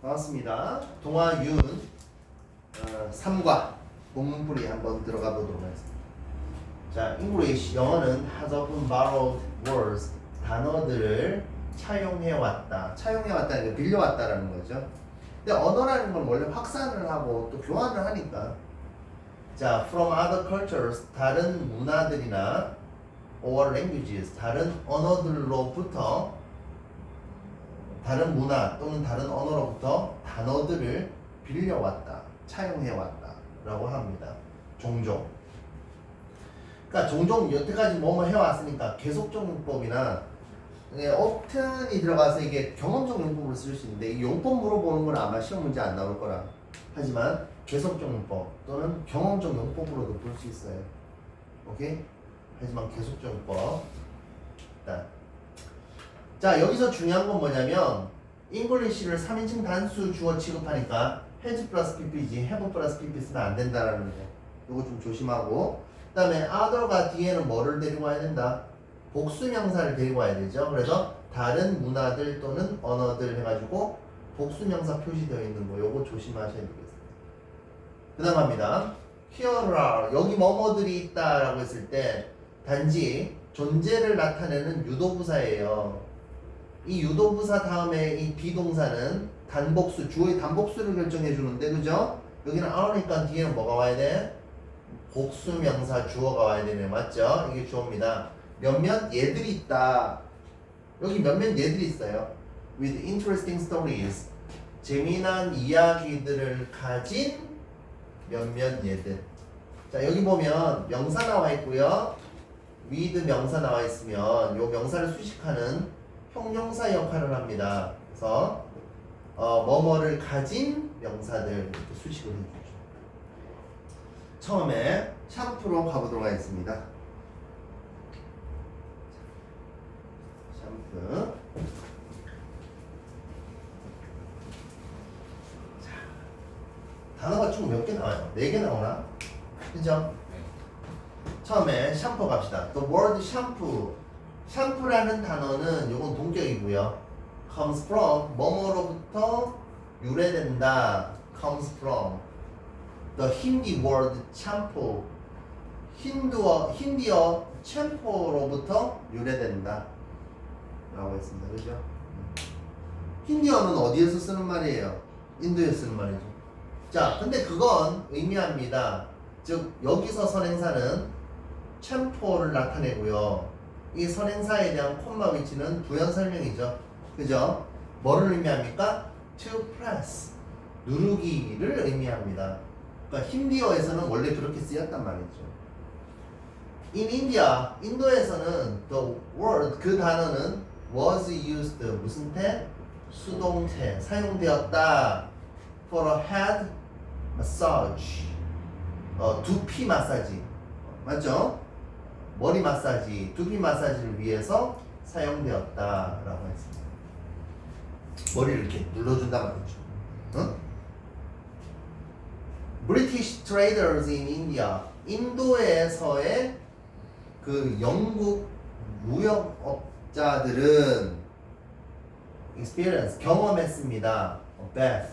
반갑습니다. 동아윤 3과 본문풀이 한번 들어가 보도록 하겠습니다. 자, English 영어는 has often borrowed words 단어들을 차용해왔다. 차용해왔다는 게 빌려왔다라는 거죠. 근데 언어라는 건 원래 확산을 하고 또 교환을 하니까 자, from other cultures 다른 문화들이나 or languages 다른 언어들로부터 다른 문화 또는 다른 언어로부터 단어들을 빌려왔다, 차용해왔다 라고 합니다. 종종. 그러니까 종종 여태까지 뭐뭐 해왔으니까 계속적 용법이나 often이 들어가서 이게 경험적 용법으로 쓸 수 있는데 이 용법 물어보는 건 아마 시험 문제 안 나올 거라. 하지만 계속적 용법 또는 경험적 용법으로도 볼 수 있어요. 오케이? 하지만 계속적 용법. 일단 자, 여기서 중요한 건 뭐냐면 English를 3인칭 단수 주어 취급하니까 has 플러스 pp지 have 플러스 pp 쓰면 안 된다라는 거. 이거 좀 조심하고 그 다음에 other가 뒤에는 뭐를 데리고 와야 된다? 복수명사를 데리고 와야 되죠. 그래서 다른 문화들 또는 언어들 해가지고 복수명사 표시되어 있는 거 요거 조심하셔야 되겠습니다. 그 다음 합니다. Here are 여기 뭐뭐들이 있다라고 했을 때 단지 존재를 나타내는 유도부사예요. 이 유도부사 다음에 이 비동사는 단복수, 주어의 단복수를 결정해 주는데, 그죠? 여기는 are니까 뒤에는 뭐가 와야 돼? 복수명사 주어가 와야 되네, 맞죠? 이게 주어입니다. 몇몇 얘들이 있다. 여기 몇몇 얘들이 있어요. With interesting stories. 재미난 이야기들을 가진 몇몇 얘들. 자, 여기 보면 명사 나와 있고요. with 명사 나와 있으면 요 명사를 수식하는 형용사 역할을 합니다. 그래서 뭐뭐를 가진 명사들 이렇게 수식을 해주죠. 처음에 샴푸로 가보도록 하겠습니다. 샴푸. 자, 단어가 총 몇 개 나와요? 4개 나오나? 그죠? 처음에 샴푸 갑시다. The word shampoo. 샴푸라는 단어는 요건 동격이고요. comes from 뭐뭐로부터 유래된다. comes from the Hindi word shampoo. 힌디어 챔포로부터 유래된다 라고 했습니다. 그죠? 힌디어는 어디에서 쓰는 말이에요? 인도에서 쓰는 말이죠. 자, 근데 그건 의미합니다. 즉 여기서 선행사는 챔포를 나타내고요. 이 선행사에 대한 콤마 위치는 부연 설명이죠. 그죠? 뭐를 의미합니까? To press. 누르기를 의미합니다. 그러니까 힌디어에서는 원래 그렇게 쓰였단 말이죠. In India, 인도에서는 the word, 그 단어는 was used, 무슨 태? 수동태, 사용되었다. For a head massage. 두피 마사지. 맞죠? 머리 마사지, 두피 마사지를 위해서 사용되었다라고 했습니다. 머리를 이렇게 눌러준다 말이죠. 응? British traders in India, 인도에서의 그 영국 무역업자들은 experience, 경험했습니다. bath,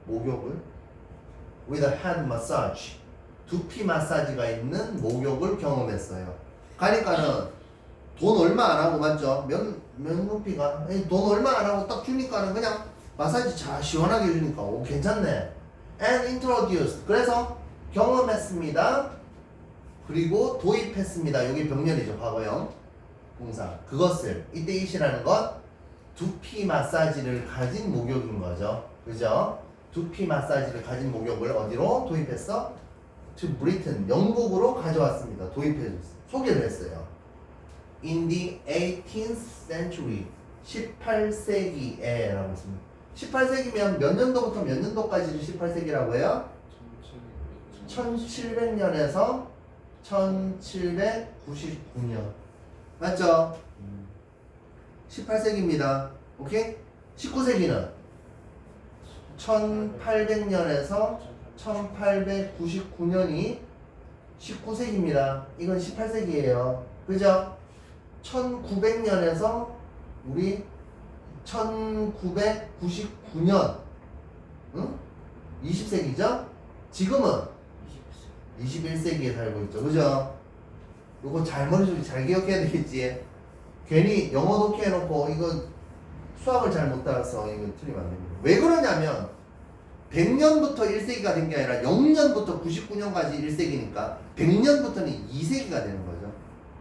목욕을 with a head massage, 두피 마사지가 있는 목욕을 경험했어요. 가니까는 돈 얼마 안 하고 맞죠? 면 루피가 돈 얼마 안 하고 딱 주니까는 그냥 마사지 잘 시원하게 해주니까 오 괜찮네. And introduced, 그래서 경험했습니다. 그리고 도입했습니다. 이게 병렬이죠. 과거형 동사. 그것을 이때 it이라는 것 두피 마사지를 가진 목욕인 거죠. 그죠? 두피 마사지를 가진 목욕을 어디로 도입했어? To Britain, 영국으로 가져왔습니다. 도입해줬어요. 소개를 했어요. In the 18th century, 18세기에 라고 했습니다. 18세기면 몇 년도부터 몇 년도까지를 18세기라고 해요? 1700년에서 1799년. 맞죠? 18세기입니다. 오케이? 19세기는 1800년에서 1899년이 19세기입니다. 이건 18세기예요. 그죠? 1900년에서 우리 1999년, 응? 20세기죠? 지금은 21세기에 살고 있죠. 그죠? 요거 잘 머릿속에 잘 기억해야 되겠지. 괜히 영어 독해 해놓고 이거 수학을 잘 못 따라서 이거 틀리면 안 됩니다. 왜 그러냐면 100년부터 1세기가 된 게 아니라 0년부터 99년까지 1세기니까 100년부터는 2세기가 되는 거죠.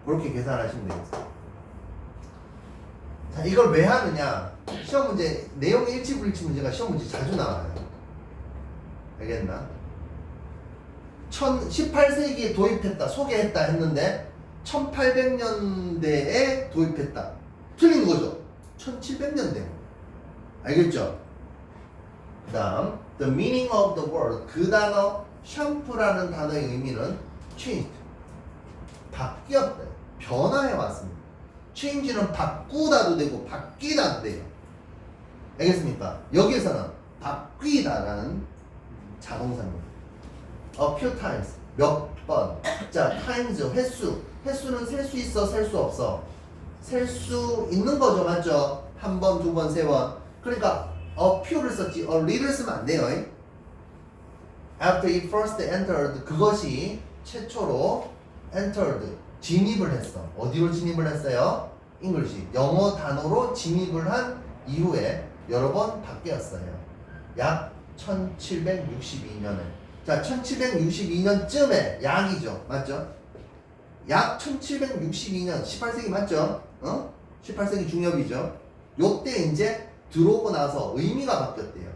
그렇게 계산하시면 되겠어요. 자, 이걸 왜 하느냐? 시험 문제 내용 일치 불일치 문제가 시험 문제 자주 나와요. 알겠나? 18세기에 도입했다, 소개했다 했는데 1800년대에 도입했다. 틀린 거죠. 1700년대. 알겠죠? 그 다음 The meaning of the word. 그 단어 샴푸라는 단어의 의미는 changed. 바뀌었다. 변화해 왔습니다. change는 바꾸다도 되고 바뀌다도 돼요. 알겠습니까? 여기에서는 바뀌다라는 자동사입니다. A few times. 몇 번. 자, times 횟수. 횟수는 셀 수 있어, 셀 수 없어. 셀 수 있는 거죠, 맞죠? 한 번, 두 번, 세 번. 그러니까 a few를 썼지, a little 쓰면 안 돼요. After it first entered. 그것이 최초로 entered. 진입을 했어. 어디로 진입을 했어요? English. 영어 단어로 진입을 한 이후에 여러 번 바뀌었어요. 약 1762년에. 자, 1762년쯤에 약이죠. 맞죠? 약 1762년, 18세기 맞죠? 18세기 중엽이죠. 요때 이제 들어오고 나서 의미가 바뀌었대요.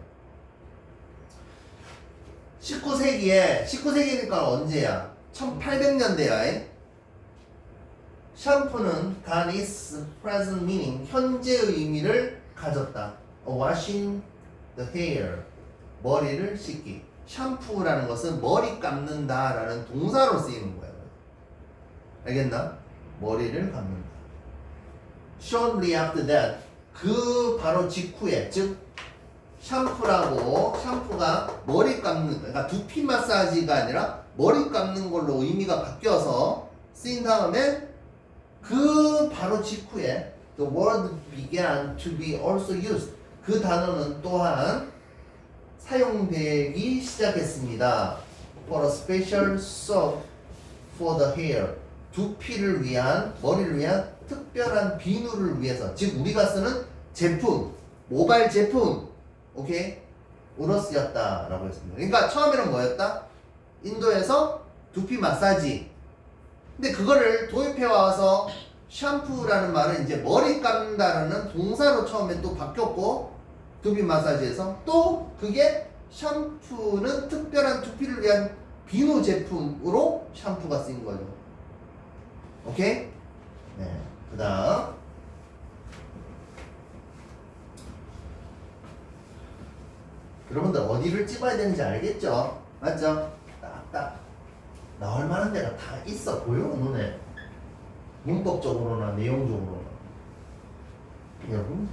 19세기니까 언제야? 1800년대야. 샴푸는 got its present meaning, 현재의 의미를 가졌다. washing the hair, 머리를 씻기. 샴푸라는 것은 머리 감는다라는 동사로 쓰이는 거예요. 알겠나? 머리를 감는다. Shortly after that, 그 바로 직후에, 즉 샴푸가 머리 감는, 그러니까 두피 마사지가 아니라 머리 감는 걸로 의미가 바뀌어서 쓰인 다음에 그 바로 직후에 the word began to be also used. 그 단어는 또한 사용되기 시작했습니다. For a special soap for the hair. 두피를 위한, 머리를 위한 특별한 비누를 위해서. 즉 우리가 쓰는 제품, 모바일 제품, 오케이? 으로 쓰였다라고 했습니다. 그러니까 처음에는 뭐였다? 인도에서 두피 마사지. 근데 그거를 도입해 와서 샴푸라는 말은 이제 머리 감는다라는 동사로 처음에 또 바뀌었고, 두피 마사지에서 또 그게 샴푸는 특별한 두피를 위한 비누 제품으로 샴푸가 쓰인 거죠. 오케이? 네. 그 다음. 여러분들 어디를 찍어야 되는지 알겠죠? 맞죠? 딱딱 나올 만한 데가 다 있어 보여, 눈에. 문법적으로나 내용적으로나. 여러분,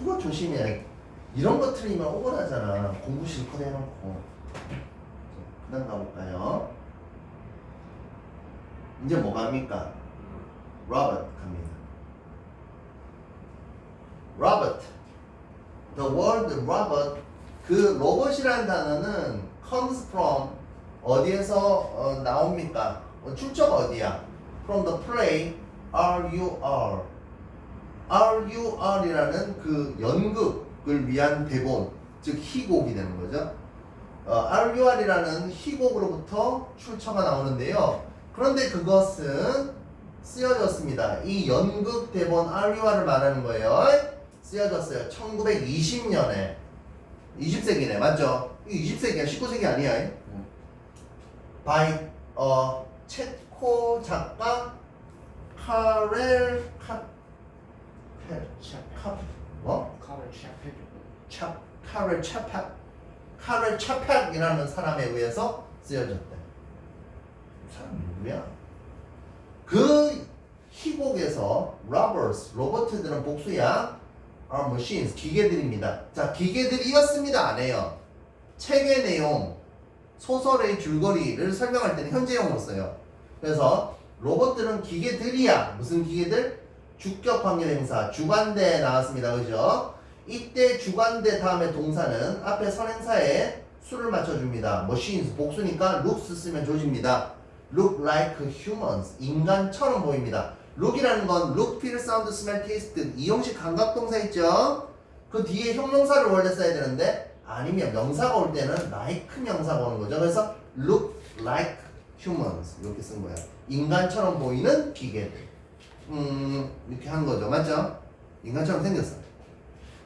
이거 조심해. 이런 거 틀리면 억울하잖아. 공부 실컷 해놓고. 그 다음 가볼까요? 이제 뭐가 합니까? Robot 갑니다. Robot. The word robot. 그 로봇이라는 단어는 comes from 어디에서 나옵니까? 출처가 어디야? From the play RUR. RUR이라는 그 연극을 위한 대본, 즉 희곡이 되는 거죠. RUR이라는 희곡으로부터 출처가 나오는데요. 그런데 그것은 쓰여졌습니다. 이 연극 대본 RUR을 말하는 거예요. 쓰여졌어요. 1920년에. 20세기네, 맞죠? 20세기야, 19세기 아니야. by 체코 작가 카렐 차팍이라는 사람에 의해서 쓰여졌대. 사람이 누구야? 그 희곡에서 로버트들은 복수야. are machines, 기계들입니다. 자, 기계들이었습니다. 안 해요. 책의 내용, 소설의 줄거리를 설명할 때는 현재형으로 써요. 그래서 로봇들은 기계들이야. 무슨 기계들? 주격 관계대명사 주관대 나왔습니다. 그죠? 이때 주관대 다음에 동사는 앞에 선행사에 수를 맞춰줍니다. machines 복수니까 looks 쓰면 조집니다. look like humans 인간처럼 보입니다. look이라는 건 look, feel, sound, smell, taste 이형식 감각동사 있죠? 그 뒤에 형용사를 원래 써야 되는데 아니면 명사가 올 때는 like 명사가 오는 거죠. 그래서 look like humans 이렇게 쓴 거예요. 인간처럼 보이는 기계들. 이렇게 하는 거죠. 맞죠? 인간처럼 생겼어.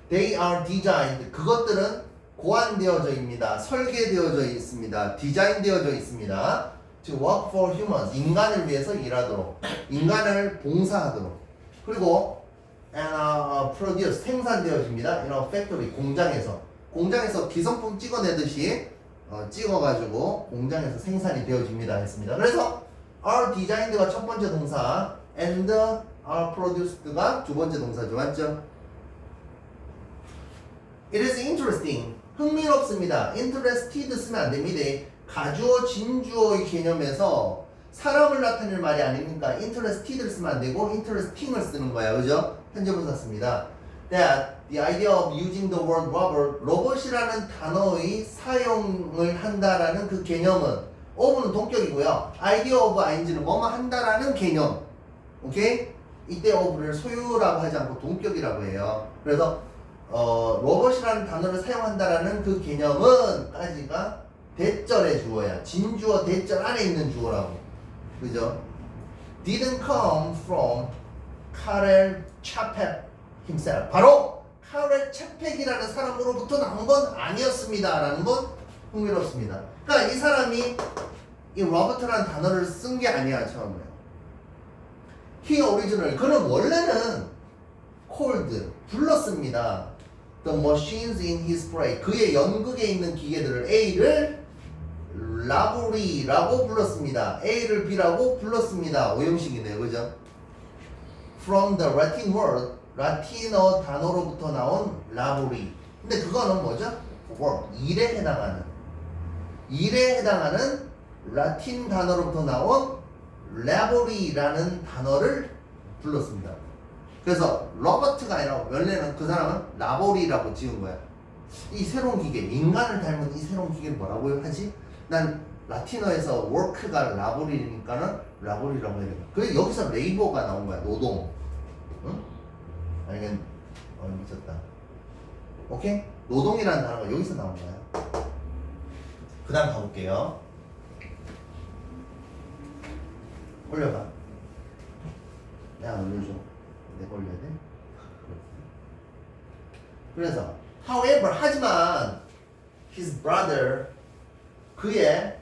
They are designed. 그것들은 고안되어져입니다. 설계되어져 있습니다. 디자인되어져 있습니다. To work for humans. 인간을 위해서 일하도록. 인간을 봉사하도록. 그리고 and produce. 생산되어집니다. In a factory. 공장에서. 공장에서 기성품 찍어내듯이 찍어가지고 공장에서 생산이 되어집니다. 했습니다. 그래서 are designed가 첫 번째 동사 and are produced가 두 번째 동사죠. 맞죠? It is interesting. 흥미롭습니다. interested 쓰면 안 됩니다. 가주어, 진주어의 개념에서 사람을 나타낼 말이 아니니까 interested를 쓰면 안 되고 interesting을 쓰는 거야. 그죠? 현재분사 씁니다. That the idea of using the word robot, 로봇이라는 단어의 사용을 한다라는 그 개념은 of는 동격이고요. idea of ing는 뭐뭐 한다라는 개념. 오케이? 이때 of를 소유라고 하지 않고 동격이라고 해요. 그래서 로봇이라는 단어를 사용한다라는 그 개념은 까지가 대절의 주어야. 진주어 대절 안에 있는 주어라고. 그죠? Didn't come from Karel Čapek himself. 바로 카렐 차펙이라는 사람으로부터 나온 건 아니었습니다. 라는 건 흥미롭습니다. 그러니까 이 사람이 이 로버트라는 단어를 쓴 게 아니야. 처음에. He originally. 그는 원래는 called. 불렀습니다. The machines in his play. 그의 연극에 있는 기계들을 A를 라보리라고 불렀습니다. A를 B라고 불렀습니다. 오형식이네요. 그죠? From the Latin word. 라틴어 단어로부터 나온 라보리. 근데 그거는 뭐죠? work. 일에 해당하는 라틴 단어로부터 나온 라보리라는 단어를 불렀습니다. 그래서 로버트가 아니라 원래는 그 사람은 라보리라고 지은 거야. 이 새로운 기계, 인간을 닮은 이 새로운 기계를 뭐라고 하지? 난 라틴어에서 work가 라보리니까는 라보리라고 해야 돼. 그래서 여기서 레이버가 나온 거야. 노동. 응? 아니, 미쳤다. 오케이? 노동이라는 단어가 여기서 나온 거야. 그 다음 가볼게요. 올려봐. 내가 올려줘. 내가 올려야 돼? 그래서 however 하지만 his brother 그의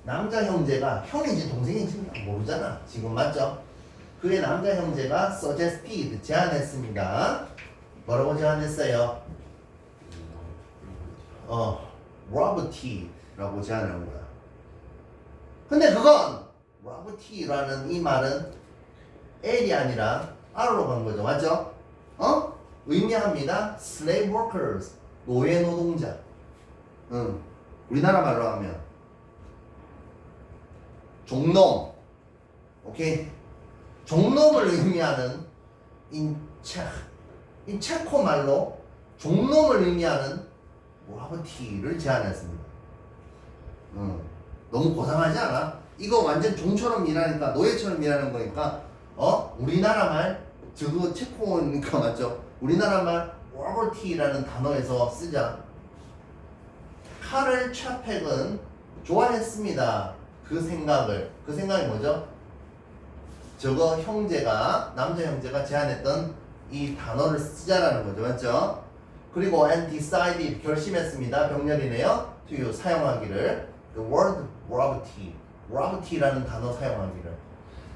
남자 형제가 형인지 동생인지 모르잖아. 지금 맞죠? 그의 남자 형제가 suggested 제안했습니다. 뭐라고 제안했어요? roboty라고 제안한 거야. 근데 그건 roboty라는 이 말은 L이 아니라 R로 간 거죠. 맞죠? 의미합니다. slave workers 노예 노동자. 우리나라 말로 하면 종놈. 오케이? 종놈을 의미하는 체코 말로 종놈을 의미하는 로버티를 제안했습니다. 너무 고상하지 않아? 이거 완전 종처럼 일하니까 노예처럼 일하는 거니까 우리나라 말 저거 체코니까 맞죠? 우리나라 말 로버티라는 단어에서 쓰자. 카렐 차펙은 좋아했습니다. 그 생각이 뭐죠? 저거 형제가 남자 형제가 제안했던 이 단어를 쓰자라는 거죠. 맞죠? 그리고 and decided 결심했습니다. 병렬이네요. to 사용하기를 the word roboty라는 단어 사용하기를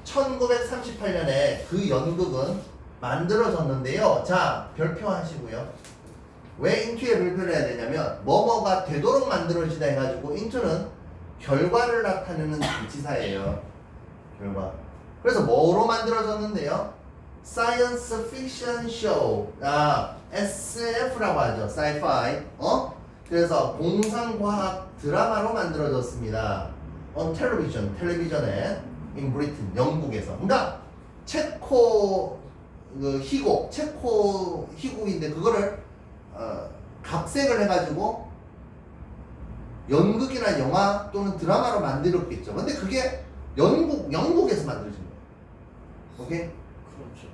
1938년에 그 연극은 만들어졌는데요. 자, 별표하시고요. 왜 into에 별표를 해야 되냐면 뭐뭐가 되도록 만들어지다 해가지고 into는 결과를 나타내는 지사예요. 결과. 그래서 뭐로 만들어졌는데요? Science Fiction Show. SF라고 하죠. Sci-Fi. 그래서 공상과학 드라마로 만들어졌습니다. On television. 텔레비전에 in Britain. 영국에서. 그러니까 체코 그 희곡, 체코 희곡인데 그거를 각색을 해가지고 연극이나 영화 또는 드라마로 만들었겠죠. 근데 그게 영국에서 만들어진 거예요. 오케이? 그럼 저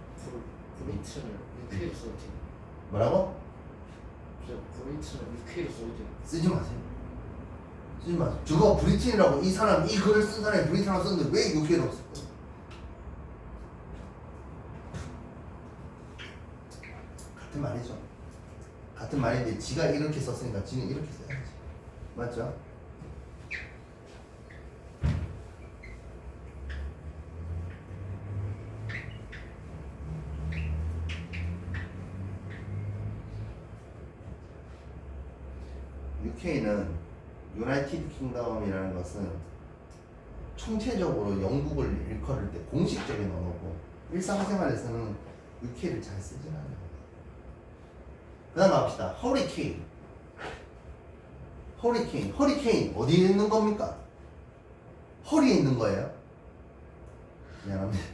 브리튼을 UK로 써도 돼요? 뭐라고? 저 브리튼을 UK로 써도 돼요? 쓰지 마세요. 쓰지 마세요. 저거 브리튼이라고 이 글을 쓴 사람이 브리튼이라고 썼는데 왜 UK로 썼어요? 같은 말이죠. 같은 말인데 지가 이렇게 썼으니까 지는 이렇게 써야지. 맞죠? UK는 유나이티드 킹덤이라는 것은 총체적으로 영국을 일컬을 때 공식적인 언어고 일상생활에서는 UK를 잘 쓰진 않아요. 그 다음 합시다. 허리케인. 허리케인 어디에 있는 겁니까? 허리에 있는 거예요. 미안합니다.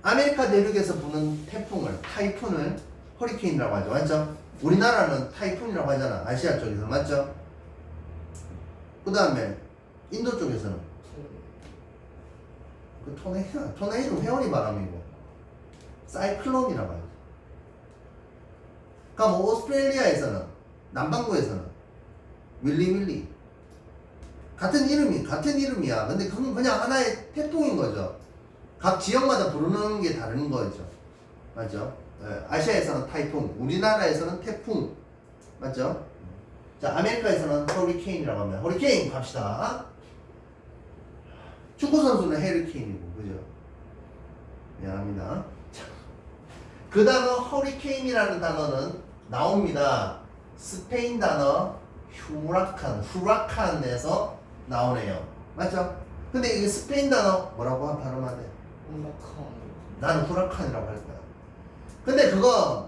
아메리카 대륙에서 부는 타이푼을 허리케인이라고 하죠. 맞죠? 우리나라는 타이푼이라고 하잖아. 아시아 쪽에서. 맞죠? 그 다음에 인도 쪽에서는 그 토네이도 회오리 바람이고 사이클론이라고 하죠. 그러니까 뭐 오스트레일리아에서는 남반구에서는 윌리 같은 이름이야. 근데 그건 그냥 하나의 태풍인 거죠. 각 지역마다 부르는 게 다른 거죠. 맞죠? 아시아에서는 타이푼, 우리나라에서는 태풍. 맞죠? 자, 아메리카에서는 허리케인이라고 합니다. 허리케인 갑시다. 축구 선수는 해리케인이고, 그죠? 미안합니다. 그 단어 허리케인이라는 단어는 나옵니다. 스페인 단어 후라칸에서 나오네요. 맞죠? 근데 이게 스페인 단어 뭐라고 발음하대? 나는 후라칸이라고 할 거야. 근데 그건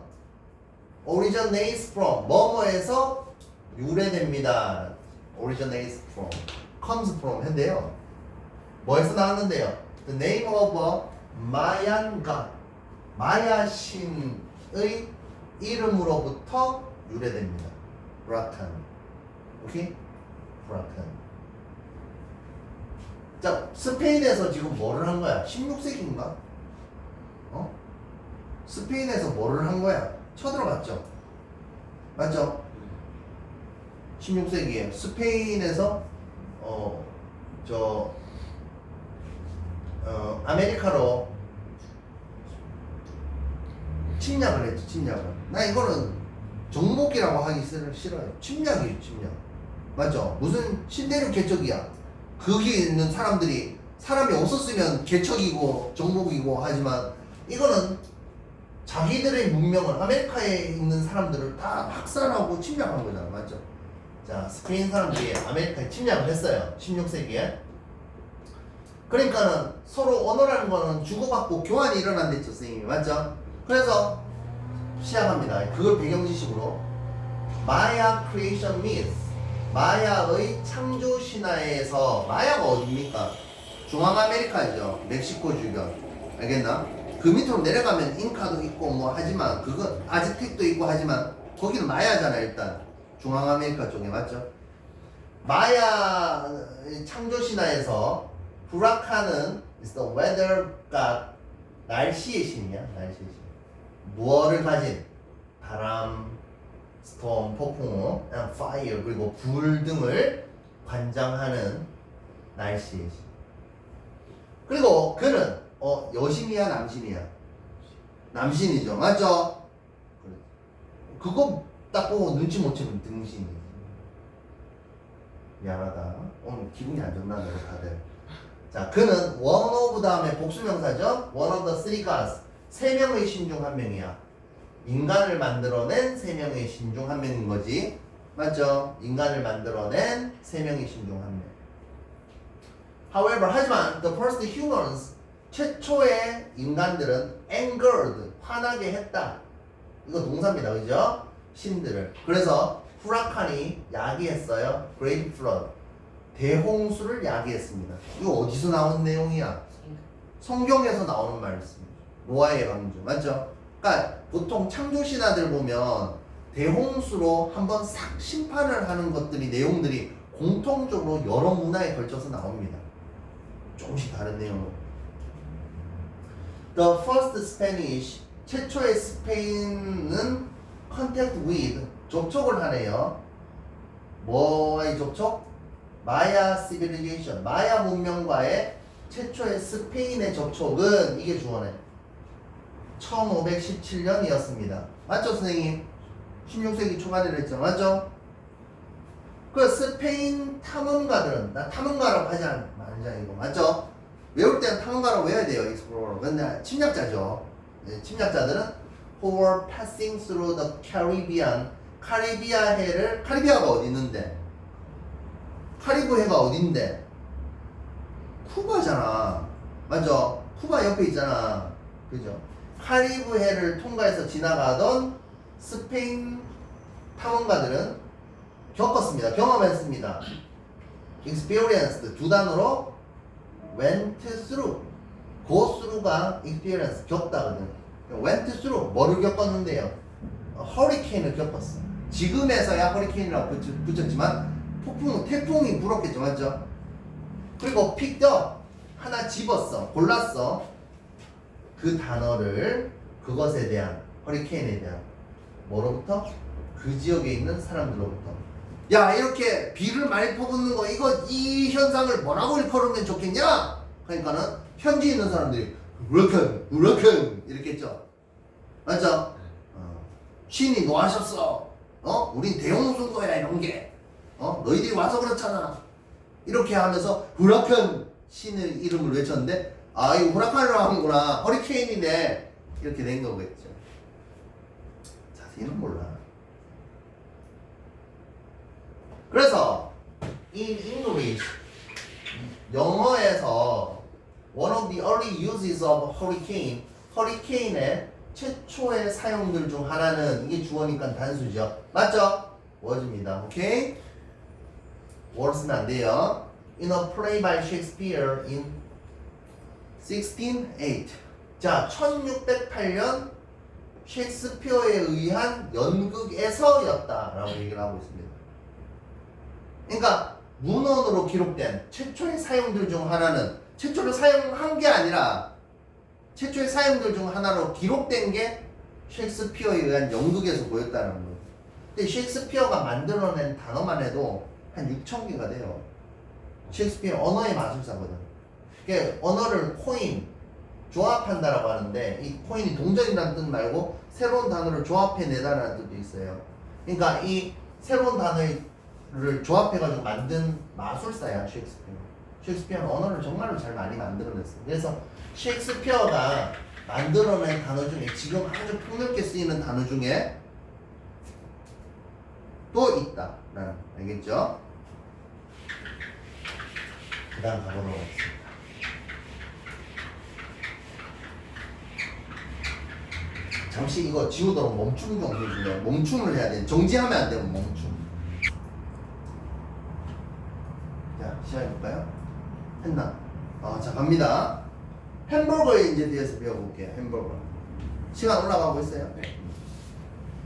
originates from 뭐뭐에서 유래됩니다. originates from, comes from 했는데요. 뭐에서 나왔는데요? The name of a Mayan god, 마야 신의 이름으로부터 유래됩니다. 후라칸. 오케이? 후라칸. 자, 스페인에서 지금 뭐를 한 거야? 16세기인가? 스페인에서 뭐를 한 거야? 쳐들어갔죠? 맞죠? 16세기에 스페인에서 아메리카로 침략을 했지. 침략을. 나 이거는 정복이라고 하기 싫어요. 침략이에요. 침략. 맞죠? 무슨 신대륙 개척이야. 거기 있는 사람들이 사람이 없었으면 개척이고 정복이고 하지만 이거는 자기들의 문명을 아메리카에 있는 사람들을 다 학살하고 침략한 거잖아. 맞죠? 자, 스페인 사람들이 아메리카에 침략을 했어요. 16세기에. 그러니까는 서로 언어라는 거는 주고받고 교환이 일어난댔죠, 선생님이. 맞죠? 그래서 시작합니다. 그걸 배경 지식으로 마야 크리에이션 미스, 마야의 창조 신화에서. 마야가 어디입니까? 중앙아메리카죠. 멕시코 주변. 알겠나? 그 밑으로 내려가면 잉카도 있고 뭐 하지만 그건 아즈텍도 있고 하지만 거기는 마야잖아. 일단 중앙아메리카 쪽에. 맞죠? 마야 창조 신화에서 후라칸은 is the weather god, 날씨의 신이야. 날씨의 신. 무엇을 가진? 바람, 스톰, 폭풍, fire, 그리고 불 등을 관장하는 날씨의 신. 그리고 그는 여신이야, 남신이야? 남신이죠. 맞죠? 그거 딱 보고 눈치 못 채면 등신이지. 미안하다. 오늘 기분이 안 좋나, 너희 다들. 자, 그는 one of 다음에 복수명사죠. one of the three gods. 세 명의 신 중 한 명이야. 인간을 만들어낸 세 명의 신 중 한 명인 거지. 맞죠? 인간을 만들어낸 세 명의 신 중 한 명. However, 하지만 the first humans, 최초의 인간들은 angered, 화나게 했다. 이거 동사입니다. 그죠? 신들을. 그래서 후라칸이 야기했어요. Great flood. 대홍수를 야기했습니다. 이거 어디서 나온 내용이야? 성경에서 나오는 말씀이죠. 노아의 방주. 맞죠? 그러니까 보통 창조 신화들 보면 대홍수로 한번 싹 심판을 하는 것들이 내용들이 공통적으로 여러 문화에 걸쳐서 나옵니다. 조금씩 다른 내용으로. The first Spanish 최초의 스페인은 contact with 접촉을 하네요. 뭐의 접촉? 마야 civilization 마야 문명과의 최초의 스페인의 접촉은 이게 주어네. 1517년이었습니다. 맞죠, 선생님? 16세기 초반이라 했죠. 맞죠? 그 스페인 탐험가들은 나 탐험가라고 하지 않냐 이거 맞죠? 외울 때는 탐험가라고 외워야 돼요. explorer. 근데 침략자죠. 네, 침략자들은 who were passing through the Caribbean 카리비아 해를 카리비아가 어디 있는데? 카리브 해가 어딘데? 쿠바잖아. 맞죠? 쿠바 옆에 있잖아. 그죠? 카리브 해를 통과해서 지나가던 스페인 탐험가들은 겪었습니다. 경험했습니다. experienced 두 단어로 went through go through가 experience 겪다거든. went through 뭐를 겪었는데요? 허리케인을 겪었어. 지금에서야 허리케인이라고 붙였지만 태풍이 불었겠죠. 맞죠? 그리고 picked up 하나 집었어. 골랐어. 그 단어를 그것에 대한 허리케인에 대한 뭐로부터? 그 지역에 있는 사람들로부터. 야 이렇게 비를 많이 퍼붓는 거 이 현상을 뭐라고 일컬으면 좋겠냐? 그러니까는 현지에 있는 사람들이 우라칸 이렇게 했죠. 맞죠? 신이 노하셨어. 우린 대홍 쏜 거야 이런 게. 너희들이 와서 그렇잖아. 이렇게 하면서 후라칸 신의 이름을 외쳤는데 아 이거 후라칸이라고 하는구나. 허리케인이네. 이렇게 된 거겠죠. 자세히는 몰라. 그래서 in English 영어에서 one of the early uses of hurricane 허리케인의 최초의 사용들 중 하나는 이게 주어니까 단수죠. 맞죠? was입니다. 오케이? were 쓰면 안 돼요. In a play by Shakespeare in 1608 자 1608년 셰익스피어에 의한 연극에서였다 라고 얘기를 하고 있습니다. 그러니까 문헌으로 기록된 최초의 사용들 중 하나는 최초로 사용한 게 아니라 최초의 사용들 중 하나로 기록된 게 셰익스피어에 의한 연극에서 보였다는 거예요. 근데 셰익스피어가 만들어낸 단어만 해도 한 6,000개가 돼요. 셰익스피어 언어의 마술사거든. 그게 언어를 코인, 조합한다라고 하는데 이 코인이 동전이라는 뜻 말고 새로운 단어를 조합해내다라는 뜻도 있어요. 그러니까 이 새로운 단어를 조합해가지고 만든 마술사야 셰익스피어. 셰익스피어는 언어를 정말로 잘 많이 만들어냈어요. 그래서 셰익스피어가 만들어낸 단어 중에 지금 아주 폭넓게 쓰이는 단어 중에 또 있다라는 알겠죠? 그 다음 가보도록 하겠습니다. 잠시 이거 지우도록 멈춤 좀 해주세요. 멈춤을 해야 돼. 정지하면 안 되고 멈춤. 자, 시작해볼까요? 했나? 자, 갑니다. 햄버거에 이제 대해서 배워볼게요. 햄버거. 시간 올라가고 있어요? 네.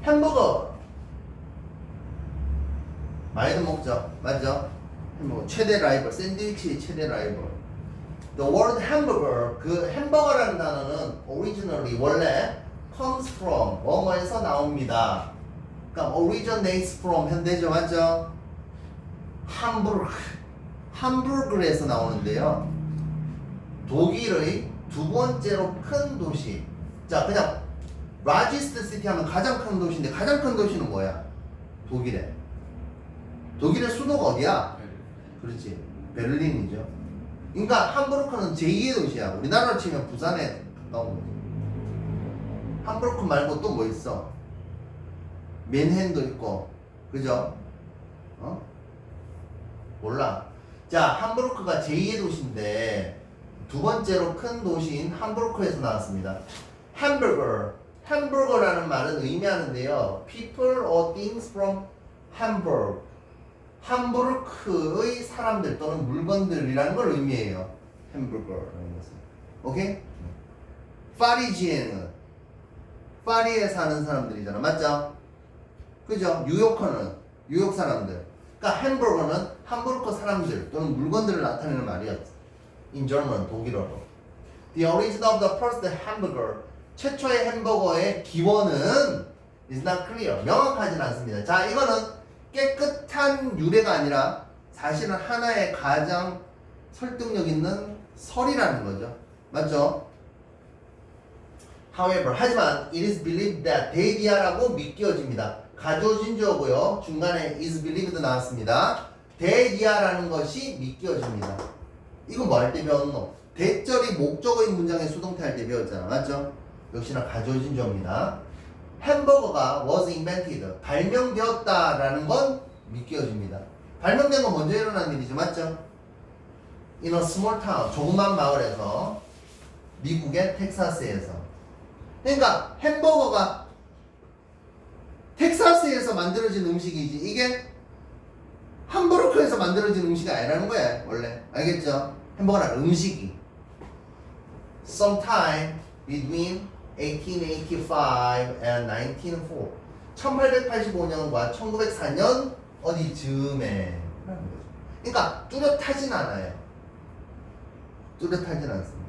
햄버거. 많이들 먹죠? 맞죠? 햄버거. 최대 라이벌. 샌드위치의 최대 라이벌. The word hamburger. 그 햄버거라는 단어는 originally 원래 comes from 뭐뭐에서 나옵니다. 그러니까 originates from 현대죠, 맞죠? 함부르크에서 나오는데요. 독일의 두 번째로 큰 도시. 자, 그냥 largest city 하면 가장 큰 도시인데 가장 큰 도시는 뭐야? 독일의 수도가 어디야? 그렇지, 베를린이죠. 그러니까 함부르크는 제2의 도시야. 우리나라로 치면 부산에 가까운 거지. 함부르크 말고 또 뭐 있어? 맨헨도 있고, 그죠? 몰라. 자, 함부르크가 제2의 도시인데 두 번째로 큰 도시인 함부르크에서 나왔습니다. 햄버거라는 말은 의미하는데요. People or things from Hamburg. 함부르크의 사람들 또는 물건들이라는 걸 의미해요. 햄버거라는 것은. 오케이? 파리지에는 파리에 사는 사람들이잖아. 맞죠? 그죠? 뉴요커는 뉴욕 사람들. 그러니까 햄버거는 함부르크 사람들 또는 물건들을 나타내는 말이었어. In German, 독일어로. The origin of the first hamburger. 최초의 햄버거의 기원은 is not clear. 명확하진 않습니다. 자, 이거는 깨끗한 유래가 아니라 사실은 하나의 가장 설득력 있는 설이라는 거죠. 맞죠? However, 하지만 it is believed that 데이디아라고 믿겨집니다. 가져진 주어고요. 중간에 is believed 나왔습니다. 데이디아라는 것이 믿겨집니다. 이거 뭐 할 때 배웠노? 대절이 목적어인 문장의 수동태 할 때 배웠잖아. 맞죠? 역시나 가져진 주어입니다. 햄버거가 was invented, 발명되었다라는 건 믿겨집니다. 발명된 건 먼저 일어난 일이죠. 맞죠? In a small town, 조그만 마을에서, 미국의 텍사스에서. 그러니까 햄버거가 텍사스에서 만들어진 음식이지 이게 함부르크에서 만들어진 음식이 아니라는 거야 원래. 알겠죠? 햄버거는 음식이 sometime between 1885 and 1904 1885년과 1904년 어디쯤에 라는 거죠. 그러니까 뚜렷하진 않아요. 뚜렷하진 않습니다.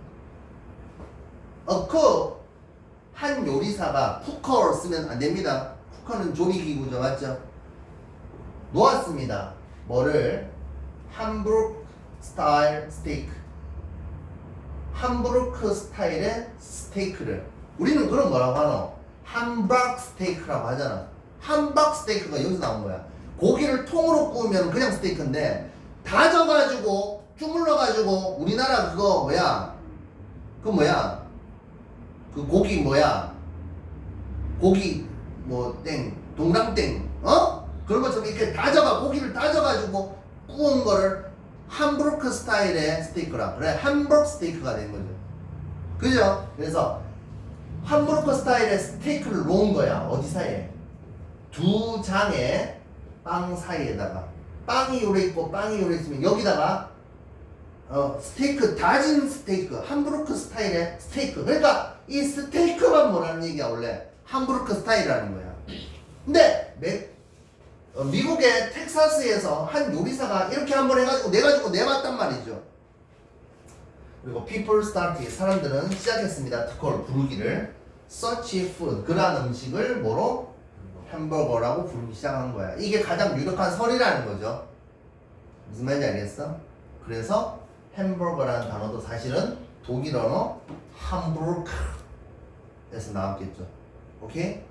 한 요리사가 쿠커를 쓰면 안 됩니다. 쿠커는 조리기구죠. 맞죠? 놓았습니다. 뭐를? 함부르크 스타일 스테이크. 함부르크 스타일의 스테이크를. 우리는 그런 뭐라고 하노? 함박 스테이크라고 하잖아. 함박 스테이크가 여기서 나온 거야. 고기를 통으로 구우면 그냥 스테이크인데 다져가지고 주물러가지고 우리나라 그거 뭐야? 그 뭐야? 그 고기 뭐야? 고기 뭐 땡 동랑땡 그런 것처럼 이렇게 고기를 다져가지고 구운 거를 함부르크 스타일의 스테이크라 그래. 함버거 스테이크가 된 거죠. 그죠? 그래서 함부르크 스타일의 스테이크를 놓은 거야. 어디 사이에? 두 장의 빵 사이에다가 빵이 요래 있고 빵이 요래 있으면 여기다가 스테이크, 다진 스테이크, 함부르크 스타일의 스테이크. 그러니까 이 스테이크만 뭐라는 얘기야 원래. 함부르크 스타일이라는 거야. 근데 미국의 텍사스에서 한 요리사가 이렇게 한번 해가지고 내봤단 말이죠. 그리고 people started, 사람들은 시작했습니다. to call, 부르기를 such food, 그러한 음식을 뭐로? 햄버거라고 부르기 시작한 거야. 이게 가장 유력한 설이라는 거죠. 무슨 말인지 알겠어? 그래서 햄버거라는 단어도 사실은 독일어로 함부르크에서 나왔겠죠. 오케이?